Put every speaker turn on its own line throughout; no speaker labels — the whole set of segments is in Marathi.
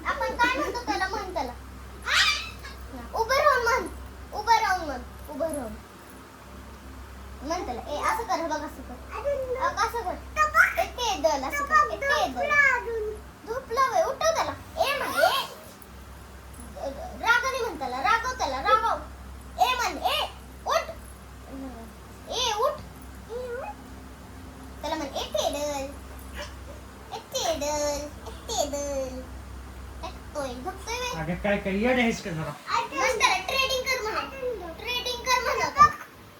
आपण काय म्हणतो त्याला? म्हण त्याला. उभं राहून म्हण. उभं राहून म्हण. उभं राहून म्हण त्याला. ए असं कर बघ. असं कर. असं कर. टेडल असं कर. टेडल. झोपला वे. उठव त्याला. ए म्हण. ए रागाने म्हण त्याला. रागव त्याला. रागव. ए म्हण. ए उठ. ए उठ. त्याला म्हण. ए टेडल. ए टेडल. ए टेडल. झोपतोय वे.
अगं काय काय येड आहेस का जरा?
म्हण त्याला. ट्रेडिंग कर म्हणा. ट्रेडिंग कर म्हणा.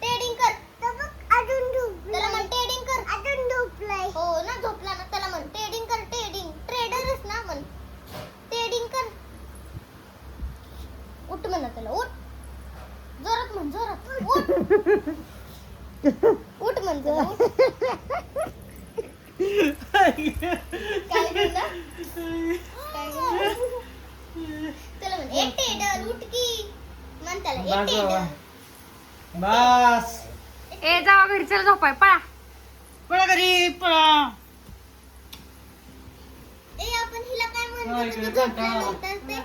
ट्रेडिंग कर. त्याला म्हण ट्रेडिंग कर. हो ना झोपला ना. त्याला म्हण ट्रेडिंग कर. ट्रेडिंग. ट्रेडरच ना म्हण. ट्रेडिंग कर. उठ म्हणा त्याला. उठ. जोरात म्हण. जोरात. उठ. उठ म्हण त्याला. उठ. काय म्हणला? काय म्हणला? त्याला म्हण ए टेडल उठ की. म्हण त्याला ए टेडल.
बस
ए जावा घरी चला झोपाय पळा.
पळा घरी पळा.
ए आपण हिला काय
काय
म्हणतो?
गं,
झोपल्यानंतर ते